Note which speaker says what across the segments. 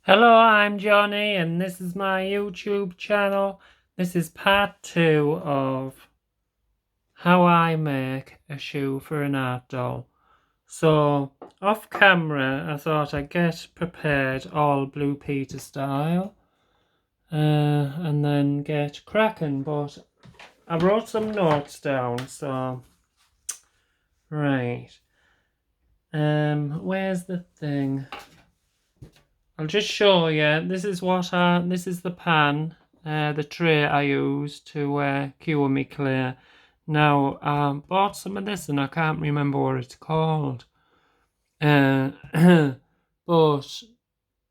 Speaker 1: Hello, I'm Johnny, and this is my YouTube channel. This is part 2 of how I make a shoe for an art doll. So, off camera, I thought I'd get prepared all Blue Peter style, and then get cracking, but I wrote some notes down, so, right. Where's the thing? I'll just show you. This is the pan, the tray I use to cure me clay. Now, I bought some of this and I can't remember what it's called. Uh, but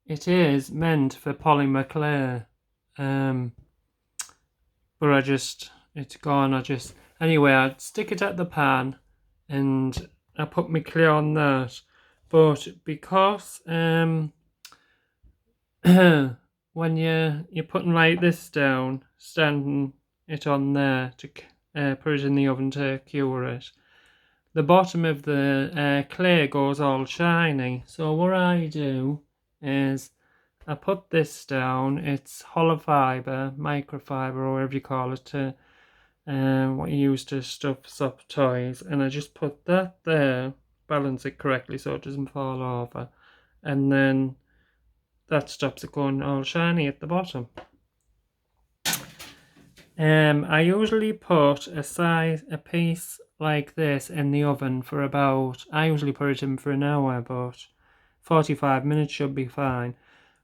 Speaker 1: it is meant for polymer clay. But it's gone. Anyway, I'd stick it at the pan and I put my clay on that. But because, when you're putting like this down, standing it on there to put it in the oven to cure it, the bottom of the clay goes all shiny. So what I do is I put this down. It's hollow fibre, microfiber, or whatever you call it, to what you use to stuff soft toys, and I just put that there, balance it correctly so it doesn't fall over, and then that stops it going all shiny at the bottom. I usually put a piece like this in the oven for I usually put it in for an hour, but 45 minutes should be fine.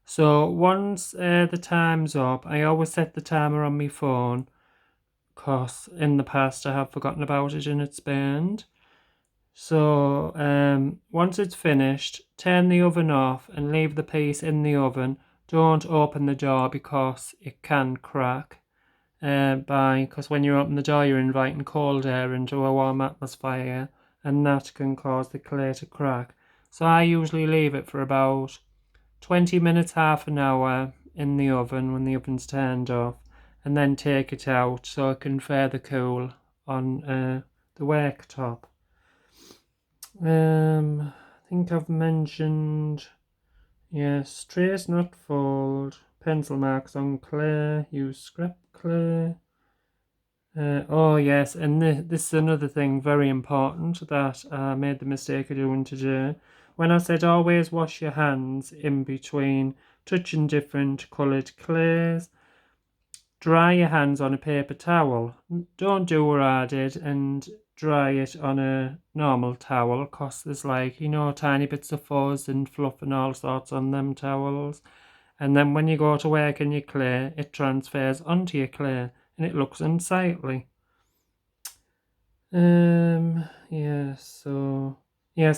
Speaker 1: So once the time's up, I always set the timer on my phone, because in the past I have forgotten about it and it's burned. So once it's finished, turn the oven off and leave the piece in the oven. Don't open the door because it can crack. Because when you open the door, you're inviting cold air into a warm atmosphere, and that can cause the clay to crack. So I usually leave it for about 20 minutes, half an hour in the oven when the oven's turned off, and then take it out so it can further cool on the worktop. I think I've mentioned, yes, trace not fold, pencil marks on clay, use scrap clay. Oh yes, and this is another thing very important that I made the mistake of doing today. When I said always wash your hands in between touching different coloured clays, dry your hands on a paper towel. Don't do what I did and dry it on a normal towel, because there's tiny bits of fuzz and fluff and all sorts on them towels. And then when you go to work in your clay, it transfers onto your clay and it looks unsightly. Yes,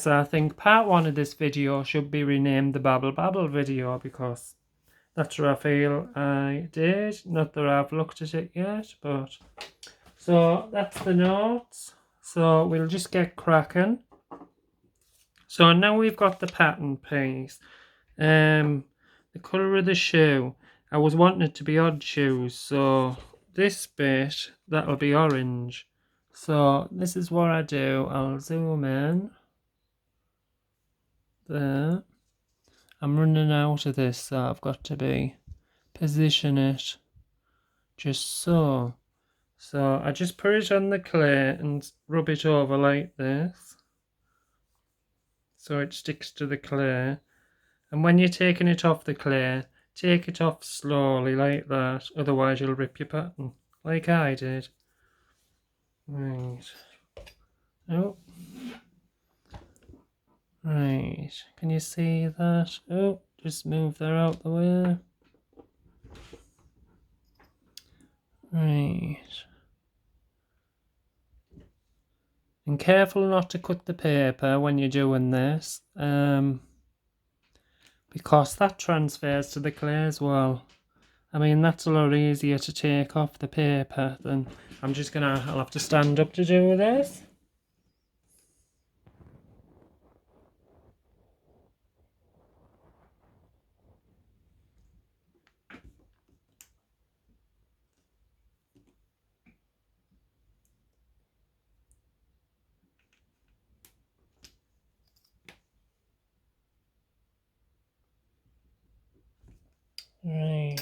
Speaker 1: I think part 1 of this video should be renamed the Babble video, because that's what I feel I did. Not that I've looked at it yet, but... So, that's the notes. So, we'll just get cracking. So, now we've got the pattern piece. The colour of the shoe. I was wanting it to be odd shoes, so this bit, that'll be orange. So, this is what I do. I'll zoom in. There. I'm running out of this, so I've got to position it just so. So I just put it on the clay and rub it over like this, so it sticks to the clay. And when you're taking it off the clay, take it off slowly like that, otherwise you'll rip your pattern, like I did. Right. Oh. Right. Can you see that? Oh, just move that out the way. Right. And careful not to cut the paper when you're doing this, because that transfers to the clay as well. I mean, that's a lot easier to take off the paper than... I'll have to stand up to do this. Right.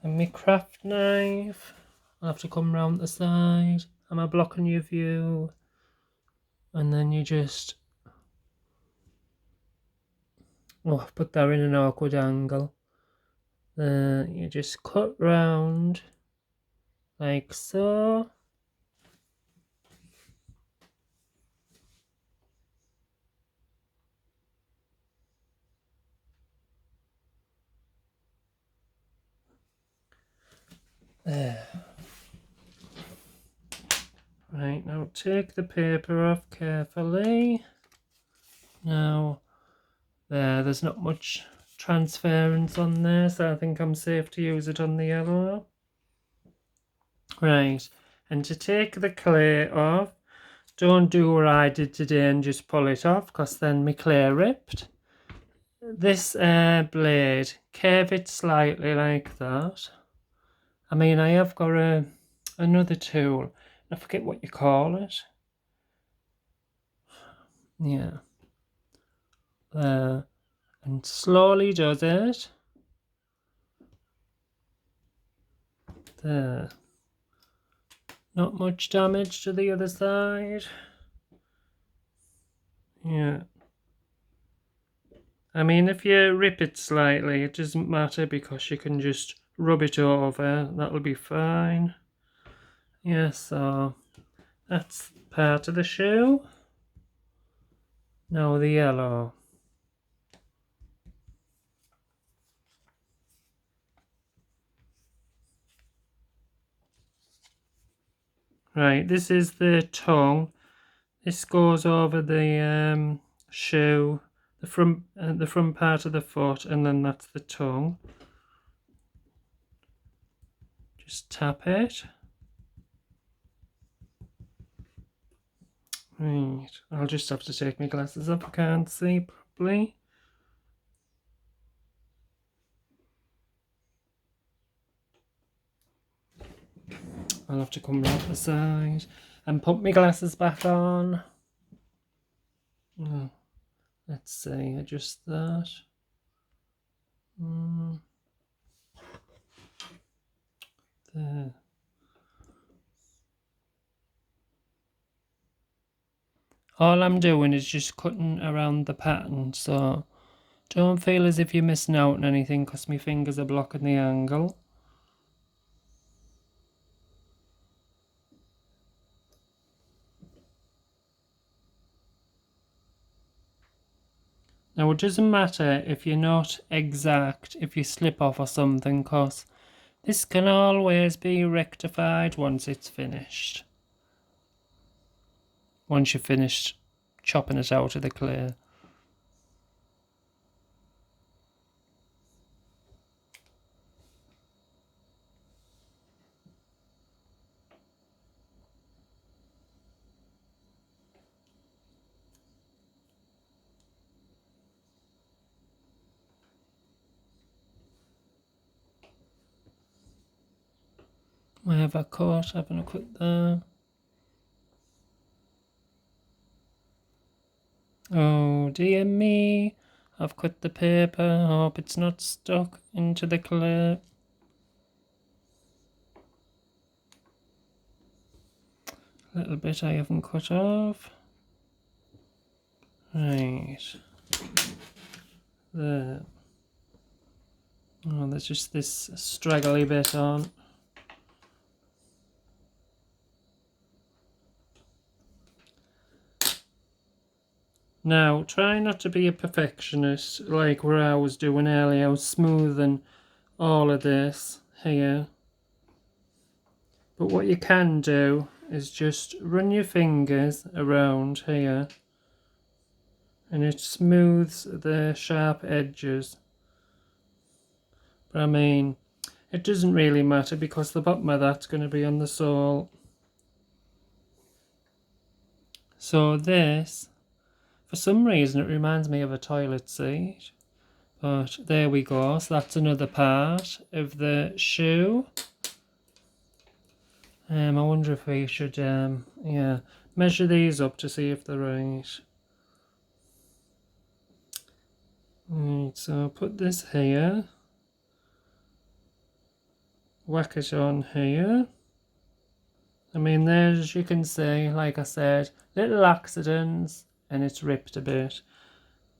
Speaker 1: And my craft knife. I'll have to come round the side. Am I blocking your view? And then you just... Oh, I've put that in an awkward angle. You just cut round like so. There. Right, now take the paper off carefully. Now, there's not much transference on there, so I think I'm safe to use it on the yellow. Right, and to take the clay off, don't do what I did today and just pull it off, because then my clay ripped. This blade, curve it slightly like that. I mean, I have got another tool. I forget what you call it. Yeah. And slowly does it. There. Not much damage to the other side. Yeah. I mean, if you rip it slightly, it doesn't matter because you can just rub it over. That'll be fine. Yeah, so that's part of the shoe. Now the yellow. Right, this is the tongue. This goes over the shoe, the front part of the foot, and then that's the tongue. Just tap it. Right, I'll just have to take my glasses off, I can't see properly. I'll have to come round the side and put my glasses back on. Oh, let's see, adjust that. There. All I'm doing is just cutting around the pattern, so don't feel as if you're missing out on anything because my fingers are blocking the angle. Now it doesn't matter if you're not exact, if you slip off or something, because this can always be rectified once it's finished. Once you've finished chopping it out of the clay. Where have I cut? Having a cut there. Oh dear me, I've cut the paper. I hope it's not stuck into the clay. A little bit I haven't cut off. Right. There. Oh, there's just this straggly bit on. Now, try not to be a perfectionist like where I was doing earlier. I was smoothing all of this here. But what you can do is just run your fingers around here and it smooths the sharp edges. But I mean, it doesn't really matter because the bottom of that's going to be on the sole. So this, for some reason it reminds me of a toilet seat. But there we go, so that's another part of the shoe. I wonder if we should, yeah, measure these up to see if they're right. Right, so put this here. whack it on here. I mean, there, as you can see, like I said, little accidents and it's ripped a bit.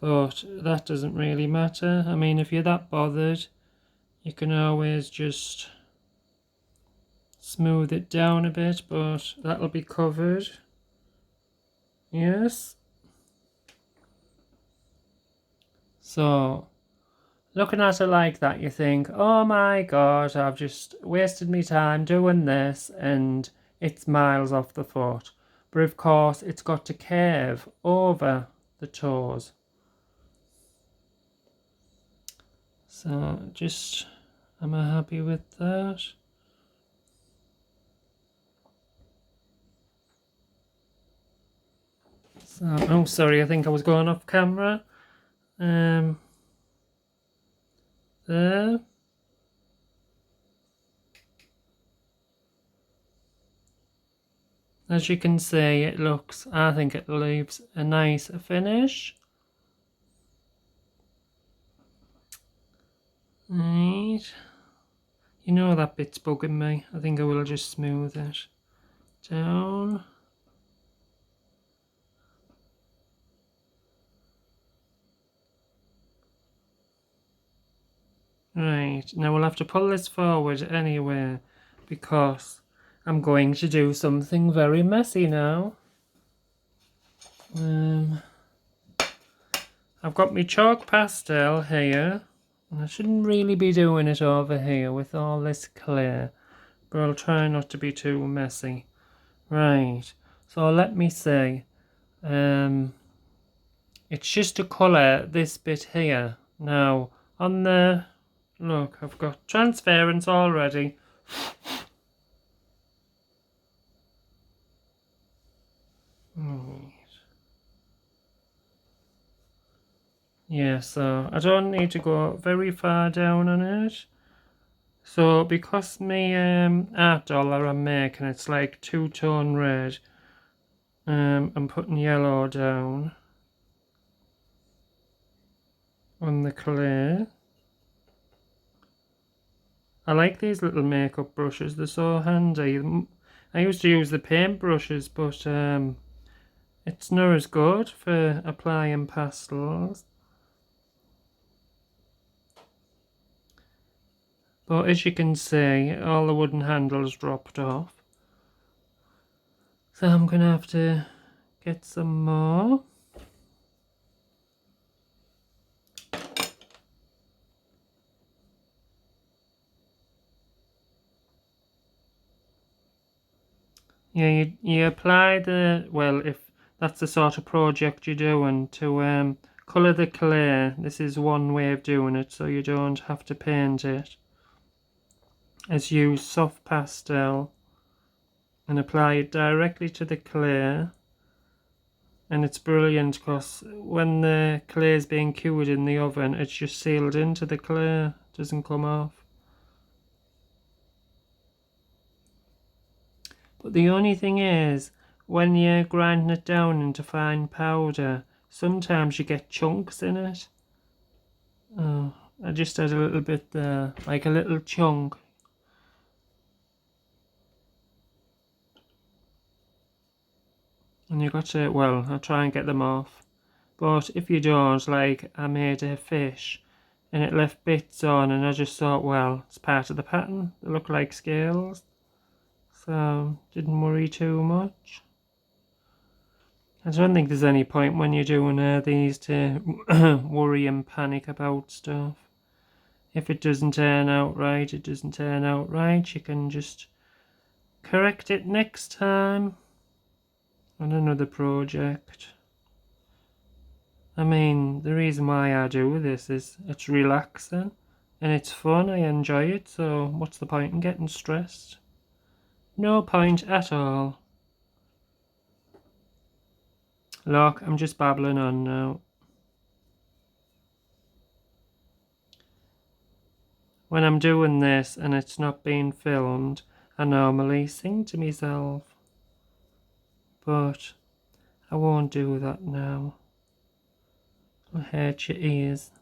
Speaker 1: But that doesn't really matter. I mean, if you're that bothered, you can always just smooth it down a bit, but that'll be covered. Yes. So, looking at it like that, you think, oh my god, I've just wasted my time doing this and it's miles off the foot. But of course, it's got to curve over the toes. So, just, am I happy with that? So, oh, sorry, I think I was going off camera. There. As you can see, it looks, I think it leaves a nice finish. Right. You know that bit's bugging me. I think I will just smooth it down. Right, now we'll have to pull this forward anyway because I'm going to do something very messy now. I've got my chalk pastel here, and I shouldn't really be doing it over here with all this clear, but I'll try not to be too messy. Right, so let me see. It's just to colour this bit here. Now, on the... Look, I've got transference already. Right. Yeah, so I don't need to go very far down on it. So because my Artdoll that I'm making, it's like two-tone red. I'm putting yellow down on the clay. I like these little makeup brushes, they're so handy. I used to use the paint brushes, but it's not as good for applying pastels. But as you can see, all the wooden handles dropped off. So I'm going to have to get some more. Yeah, you apply the, well, if that's the sort of project you're doing, to colour the clay. This is one way of doing it, so you don't have to paint it. Is use soft pastel and apply it directly to the clay. And it's brilliant because when the clay is being cured in the oven, it's just sealed into the clay, it doesn't come off. But the only thing is, when you're grinding it down into fine powder, sometimes you get chunks in it. Oh, I just had a little bit there, like a little chunk. And you got to, well, I'll try and get them off. But if you don't, like I made a fish and it left bits on, and I just thought, well, it's part of the pattern. They look like scales. So, didn't worry too much. I don't think there's any point when you're doing these to worry and panic about stuff. If it doesn't turn out right, it doesn't turn out right. You can just correct it next time on another project. I mean, the reason why I do this is it's relaxing and it's fun. I enjoy it, so what's the point in getting stressed? No point at all. Look, I'm just babbling on now. When I'm doing this and it's not being filmed, I normally sing to myself. But I won't do that now. It'll hurt your ears.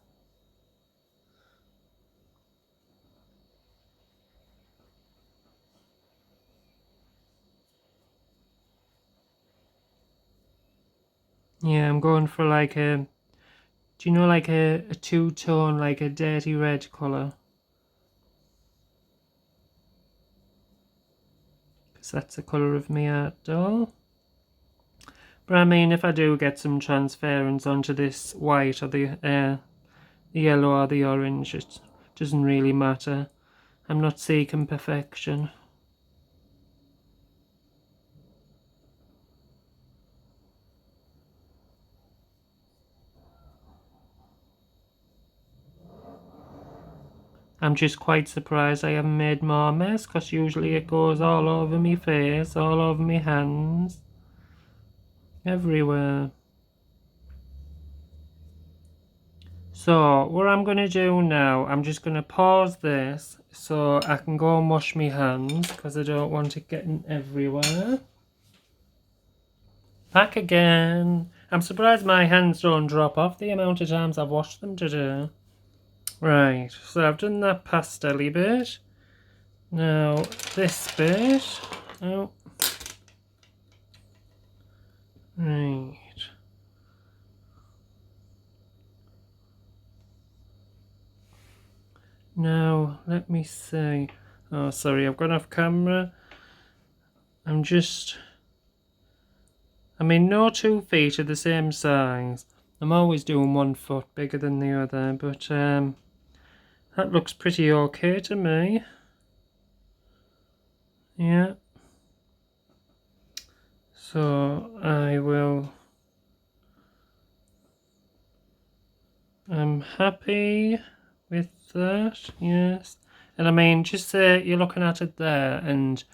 Speaker 1: Yeah, I'm going for like a, do you know, like a two-tone, like a dirty red colour? Because that's the colour of my Artdoll. But I mean, if I do get some transference onto this white or the yellow or the orange, it doesn't really matter. I'm not seeking perfection. I'm just quite surprised I haven't made more mess, because usually it goes all over me face, all over me hands, everywhere. So what I'm going to do now, I'm just going to pause this so I can go and wash my hands, because I don't want it getting everywhere. Back again. I'm surprised my hands don't drop off the amount of times I've washed them today. Right, so I've done that pastel-y bit. Now this bit. Oh. Right. Now let me see. Oh, sorry, I've gone off camera. I mean, no 2 feet are the same size. I'm always doing 1 foot bigger than the other, but that looks pretty okay to me. Yeah. So I'm happy with that, yes. And I mean, just say you're looking at it there and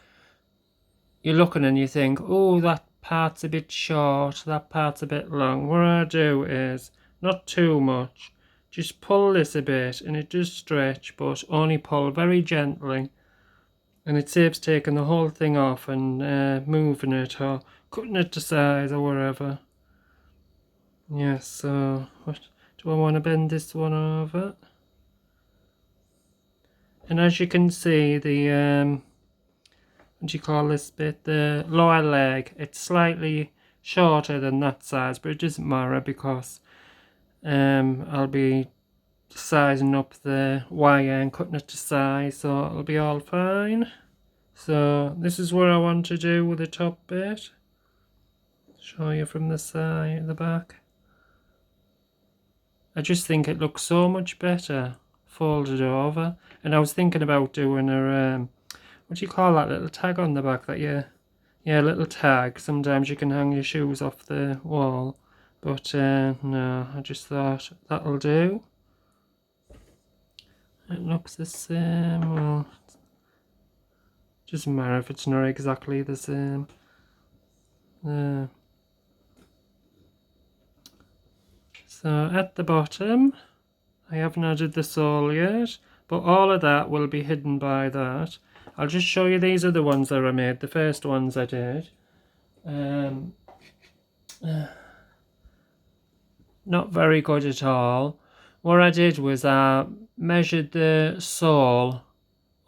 Speaker 1: you're looking and you think, oh, that part's a bit short, that part's a bit long. What I do is, not too much, just pull this a bit, and it does stretch, but only pull very gently. And it saves taking the whole thing off and moving it or cutting it to size or wherever. Yes, so what do I want to bend this one over? And as you can see, the what do you call this bit? The lower leg, it's slightly shorter than that size, but it doesn't matter because I'll be sizing up the wire and cutting it to size, so it'll be all fine. So this is what I want to do with the top bit. Show you from the side, the back. I just think it looks so much better folded over. And I was thinking about doing a what do you call that little tag on the back that yeah, little tag. Sometimes you can hang your shoes off the wall, but no, I just thought that'll do. It looks the same. Well, doesn't matter if it's not exactly the same. So at the bottom, I haven't added the sole yet, but all of that will be hidden by that. I'll just show you these are the ones that I made, the first ones I did. Not very good at all. What I did was I measured the sole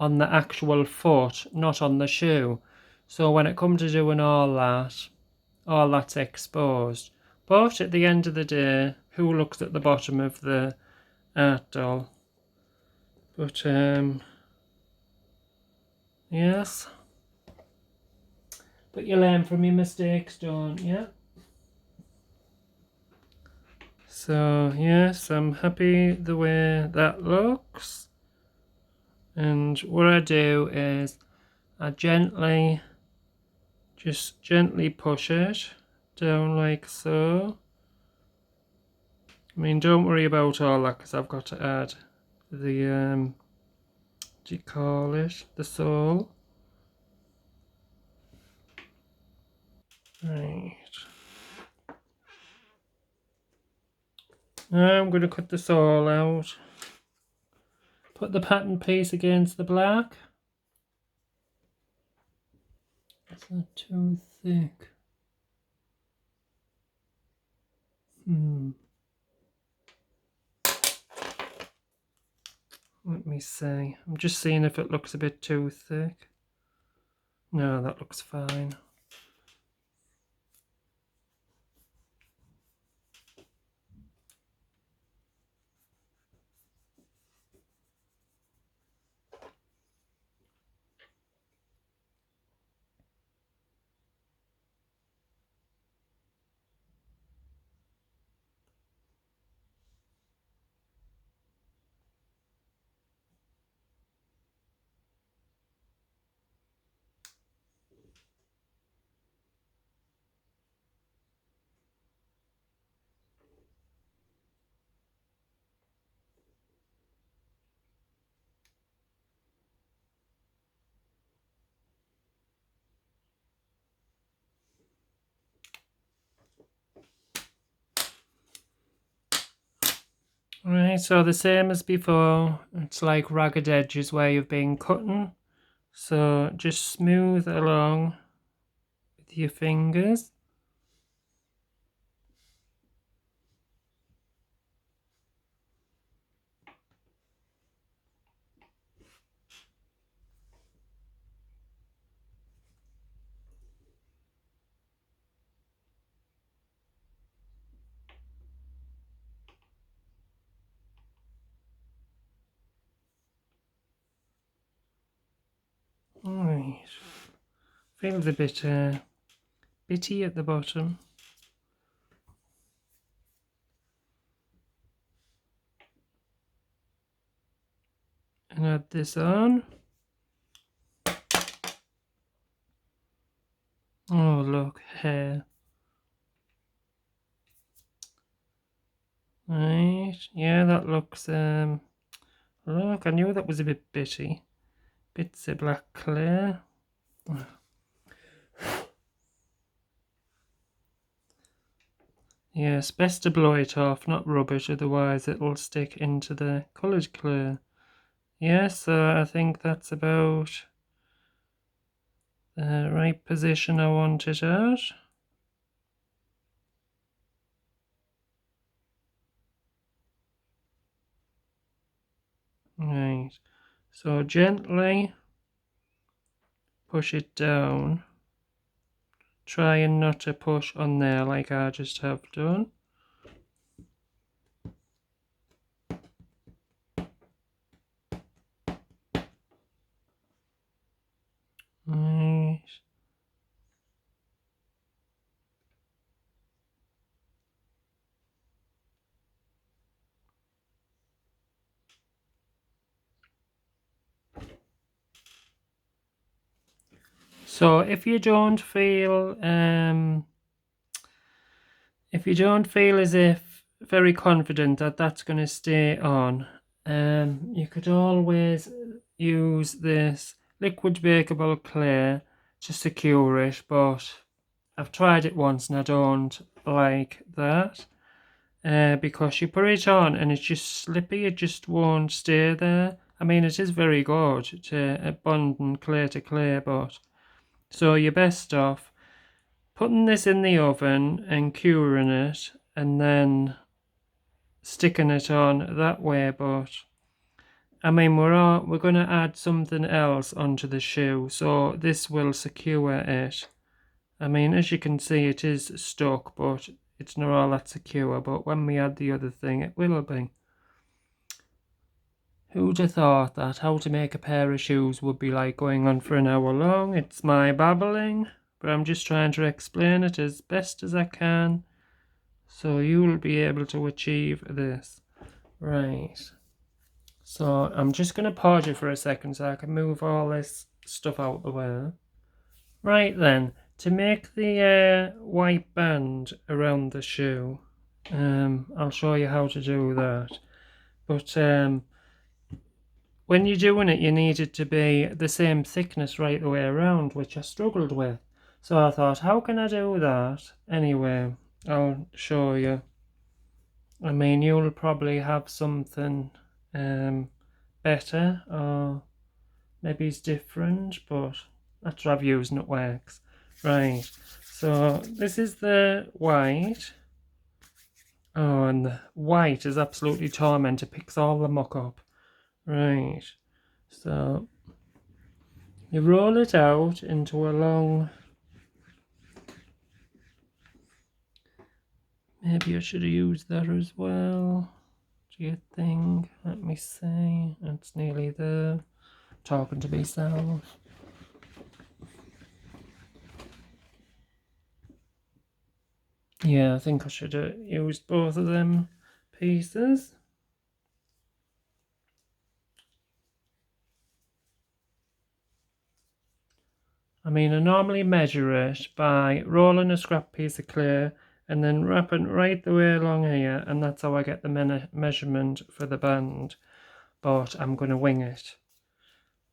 Speaker 1: on the actual foot, not on the shoe. So when it comes to doing all that's exposed. But at the end of the day, who looks at the bottom of the Artdoll? But yes. But you learn from your mistakes, don't you? So yes, I'm happy the way that looks. And what I do is I just gently push it down like so. I mean, don't worry about all that because I've got to add the what do you call it? The sole. Right. Now I'm going to cut the sole out. Put the pattern piece against the black. Is that too thick? Let me see. I'm just seeing if it looks a bit too thick. No, that looks fine. Right, so the same as before, it's like ragged edges where you've been cutting. So just smooth along with your fingers. Alright, feels a bit bitty at the bottom. And add this on. Oh look, hair. Right, yeah, that looks look, I knew that was a bit bitty. Bits of black clay. Yes, best to blow it off, not rub it, otherwise it'll stick into the coloured clay. Yes, I think that's about the right position I want it at. Right, so gently push it down. Trying not to push on there like I just have done. Right. So if you don't feel as if very confident that that's going to stay on, you could always use this liquid bakeable clay to secure it, but I've tried it once and I don't like that. Because you put it on and it's just slippy, it just won't stay there. I mean, it is very good to bond clay to clay, but so you're best off putting this in the oven and curing it and then sticking it on that way. But I mean, we're going to add something else onto the shoe, so this will secure it. I mean, as you can see, it is stuck, but it's not all that secure. But when we add the other thing, it will be. Who'd have thought that how to make a pair of shoes would be like going on for an hour long? It's my babbling, but I'm just trying to explain it as best as I can, so you'll be able to achieve this. Right. So I'm just going to pause you for a second so I can move all this stuff out the way. Right then, to make the white band around the shoe, I'll show you how to do that. But when you're doing it, you need it to be the same thickness right the way around, which I struggled with. So I thought, how can I do that? Anyway, I'll show you. I mean, you'll probably have something better, or maybe it's different, but that's what I've used and it works. Right, so this is the white. Oh, and the white is absolutely torment. It picks all the muck up. Right, so you roll it out into a long... Maybe I should have used that as well. Do you think? Let me see. It's nearly there. Talking to myself. Yeah, I think I should have used both of them pieces. I mean, I normally measure it by rolling a scrap piece of clay and then wrapping right the way along here, and that's how I get the measurement for the band. But I'm going to wing it,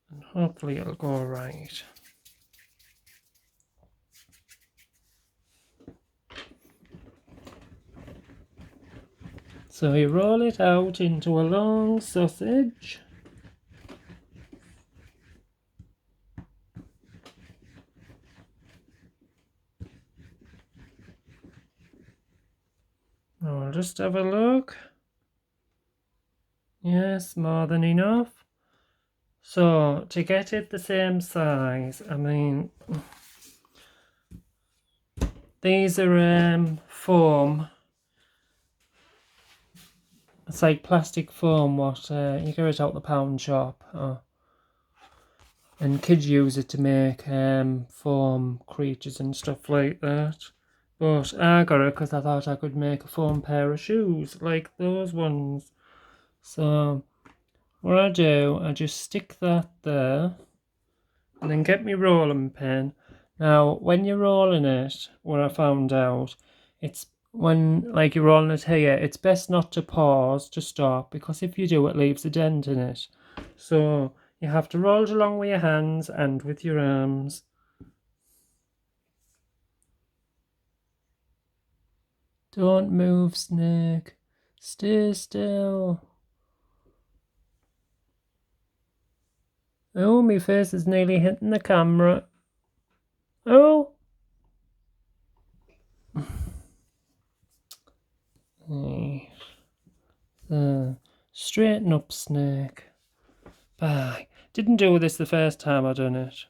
Speaker 1: and hopefully it'll go right. So you roll it out into a long sausage. I'll just have a look. Yes, more than enough. So, to get it the same size, I mean, these are foam. It's like plastic foam what you get it out the pound shop. And kids use it to make foam creatures and stuff like that. But I got it because I thought I could make a foam pair of shoes like those ones. So what I do, I just stick that there and then get my rolling pin. Now when you're rolling it, what I found out, it's when like you're rolling it here, it's best not to pause to stop, because if you do, it leaves a dent in it. So you have to roll it along with your hands and with your arms. Don't move, snake. Stay still. Oh, my face is nearly hitting the camera. Oh! Straighten up, snake. Bye. Didn't do this the first time I done it.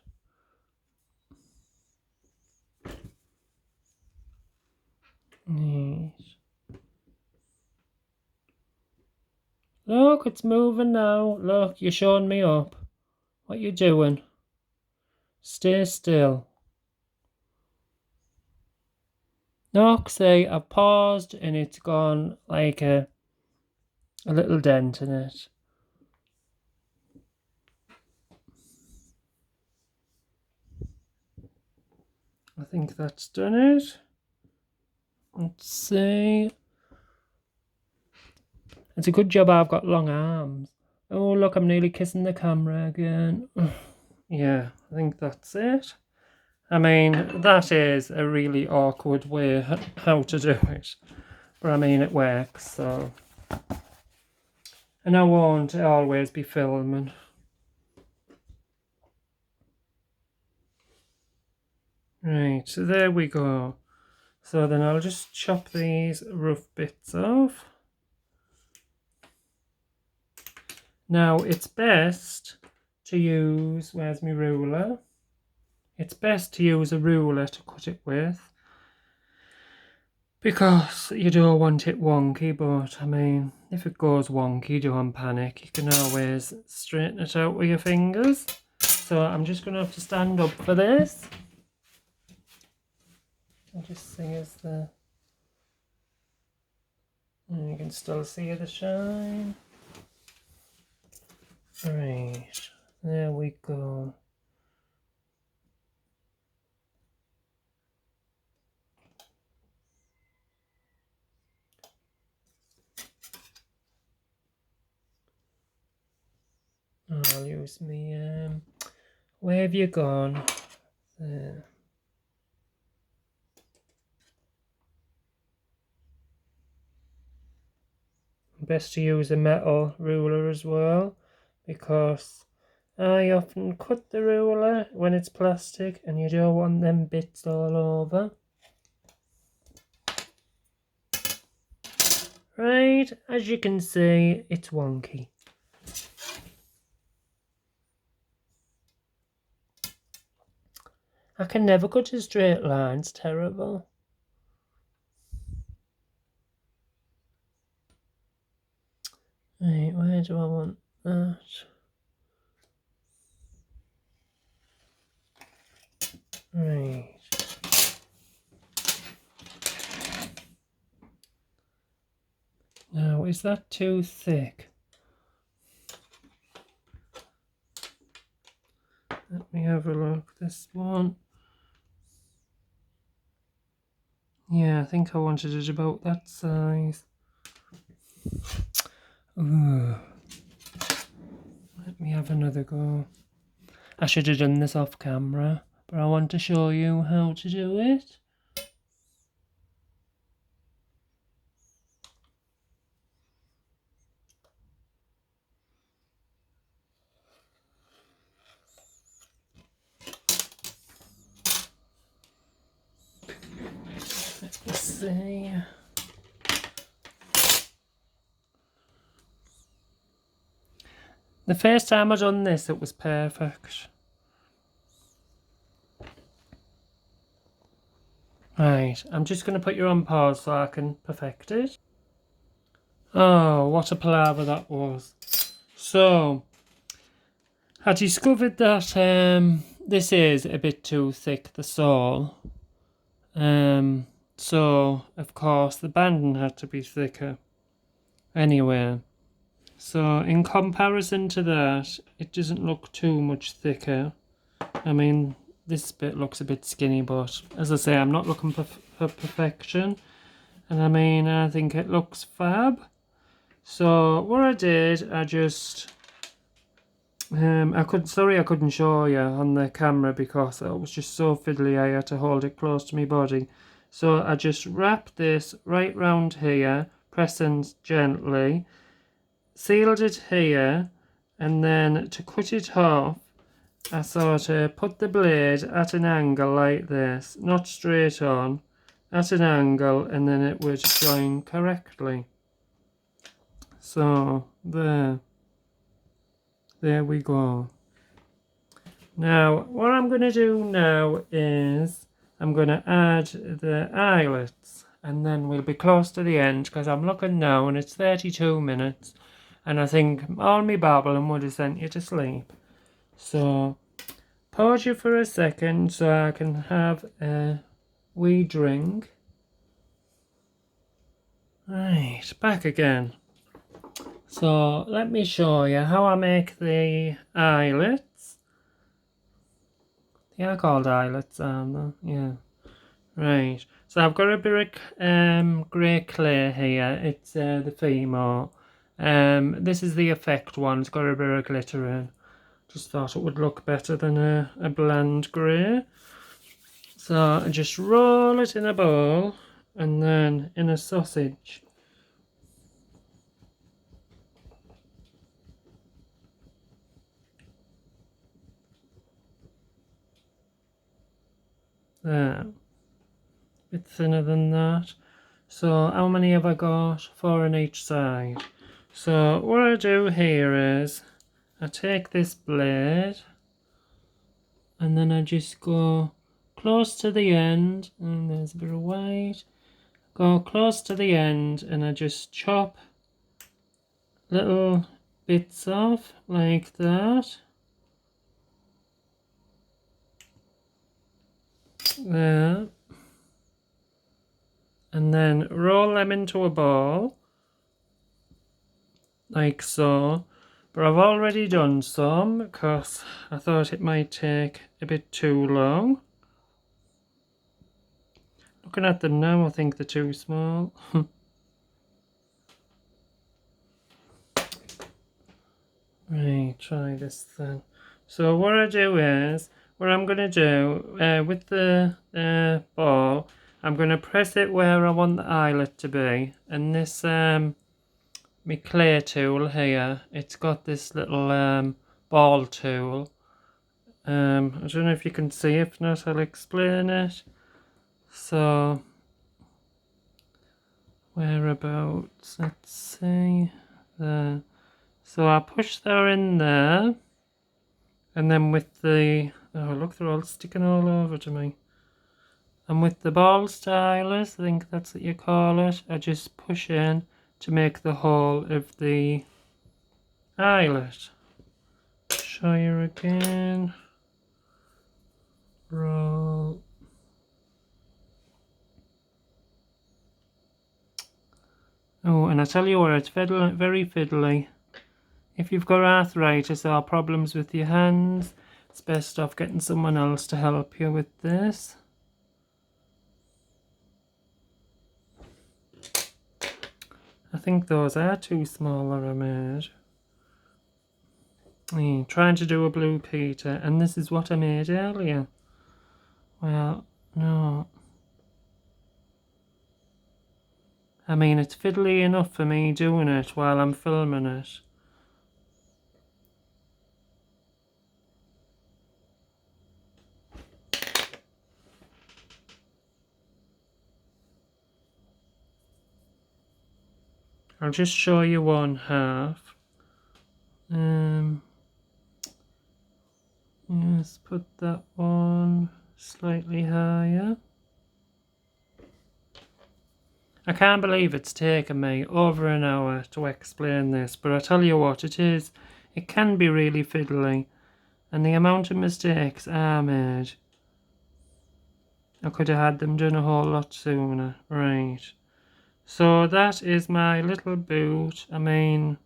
Speaker 1: Look, it's moving now. Look, you're showing me up. What you doing? Stay still. Look, see, I paused and it's gone like a little dent in it. I think that's done it. Let's see. It's a good job I've got long arms. Oh, look, I'm nearly kissing the camera again. Yeah, I think that's it. I mean, that is a really awkward way how to do it. But I mean, it works, so. And I won't always be filming. Right, so there we go. So then I'll just chop these rough bits off. Now it's best to use, where's my ruler? It's best to use a ruler to cut it with, because you don't want it wonky, but I mean, if it goes wonky, don't panic. You can always straighten it out with your fingers. So I'm just going to have to stand up for this. I'll just see as the... And you can still see the shine. Right, there we go. I'll use me, where have you gone? There. Best to use a metal ruler as well, because I often cut the ruler when it's plastic and you don't want them bits all over. Right, as you can see, it's wonky. I can never cut a straight line, it's terrible. Right, where do I want that? Right. Now, is that too thick? Let me have a look. This one. Yeah, I think I wanted it about that size. Ooh. Let me have another go. I should have done this off camera, but I want to show you how to do it. see. The first time I done this, it was perfect. Right, I'm just going to put you on pause so I can perfect it. Oh, what a palaver that was. So, I discovered that this is a bit too thick, the sole. So, of course, the banding had to be thicker. Anyway, so in comparison to that, it doesn't look too much thicker. I mean, this bit looks a bit skinny, but as I say, I'm not looking for perfection. And I mean, I think it looks fab. So what I did, I just... I couldn't show you on the camera because it was just so fiddly. I had to hold it close to my body. So I just wrapped this right round here, pressing gently, sealed it here, and then to cut it off, I sort of put the blade at an angle like this, not straight on, at an angle, and then it would join correctly. So there we go. Now, what I'm going to do now is I'm going to add the eyelets, and then we'll be close to the end because I'm looking now and it's 32 minutes, and I think all me babbling would have sent you to sleep. So, pause you for a second so I can have a wee drink. Right, back again. So, let me show you how I make the eyelets. They are called eyelets, aren't they? Yeah. Right. So I've got a bit of grey clay here. It's the Fimo. This is the effect one. It's got a bit of glitter in. Just thought it would look better than a bland grey. So I just roll it in a bowl and then in a sausage. There. Bit thinner than that. So how many have I got? 4 on each side. So what I do here is I take this blade and then I just go close to the end, and there's a bit of white. Go close to the end and I just chop little bits off like that. There. And then roll them into a ball like so. But I've already done some because I thought it might take a bit too long. Looking at them now, I think they're too small. Right, try this then. So what I do is, what I'm going to do with the ball, I'm going to press it where I want the eyelet to be. And this my clay tool here, it's got this little ball tool. I don't know if you can see, if not I'll explain it. So, whereabouts, let's see, there. So I push that in there, and then with the, oh look, they're all sticking all over to me. And with the ball stylus, I think that's what you call it, I just push in to make the hole of the eyelet. Show you again. Roll. Oh, and I tell you what, it's very fiddly. If you've got arthritis or problems with your hands, it's best off getting someone else to help you with this. I think those are too small that I made. Trying to do a blue Peter, and this is what I made earlier. Well, no. I mean, it's fiddly enough for me doing it while I'm filming it. I'll just show you one half. Let's put that one slightly higher. I can't believe it's taken me over an hour to explain this, but I tell you what, it can be really fiddly, and the amount of mistakes are made, I could have had them done a whole lot sooner. Right, so that is my little boot. I mean,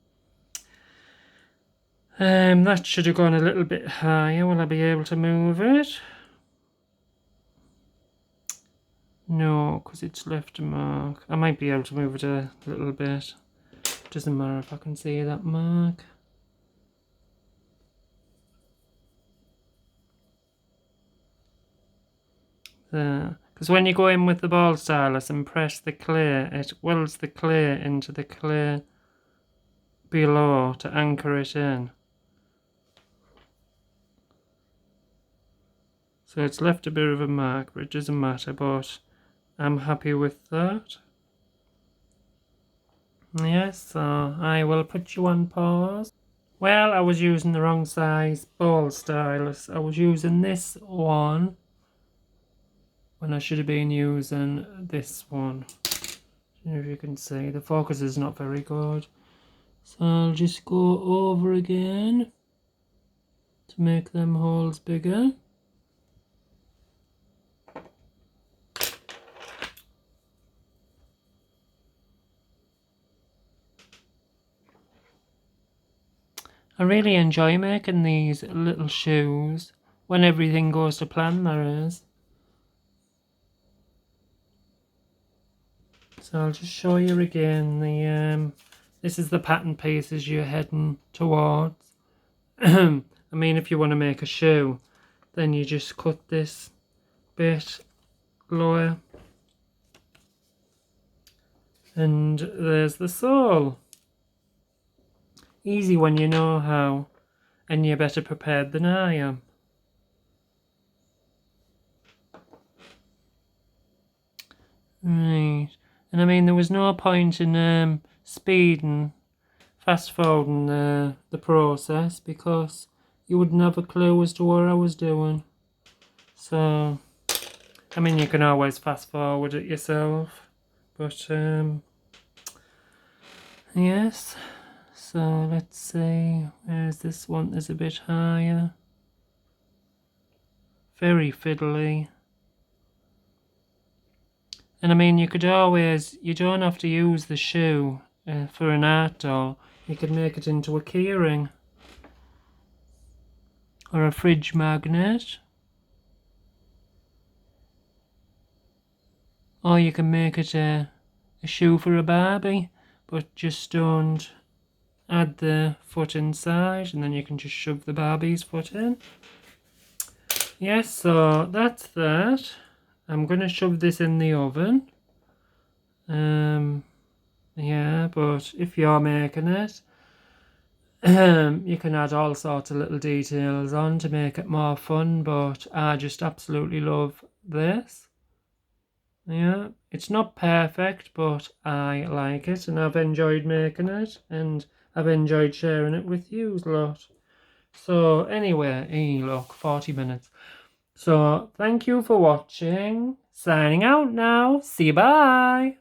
Speaker 1: that should have gone a little bit higher. Will I be able to move it? No, because it's left a mark. I might be able to move it a little bit. Doesn't matter if I can see that mark. There. Because when you go in with the ball stylus and press the clear, it welds the clear into the clear below to anchor it in. So it's left a bit of a mark, but it doesn't matter, but I'm happy with that. Yes, so I will put you on pause. Well, I was using the wrong size ball stylus. I was using this one when I should have been using this one. I don't know if you can see, the focus is not very good. So I'll just go over again to make them holes bigger. I really enjoy making these little shoes when everything goes to plan, there is. So I'll just show you again this is the pattern pieces you're heading towards. I mean, if you want to make a shoe, then you just cut this bit lower, and there's the sole. Easy when you know how, and you're better prepared than I am. Right, and I mean, there was no point in speeding, fast forwarding the process, because you wouldn't have a clue as to what I was doing. So, I mean, you can always fast forward it yourself, but yes. So let's see, where's this one? Is a bit higher. Very fiddly. And I mean, you don't have to use the shoe for an Artdoll. You could make it into a keyring or a fridge magnet. Or you can make it a shoe for a Barbie, but just don't add the foot inside, and then you can just shove the Barbie's foot in. Yes, so that's that. I'm going to shove this in the oven. Yeah, but if you're making it, you can add all sorts of little details on to make it more fun, but I just absolutely love this. Yeah, it's not perfect, but I like it, and I've enjoyed making it, and I've enjoyed sharing it with you a lot. So anyway, look, 40 minutes. So thank you for watching. Signing out now. See you, bye.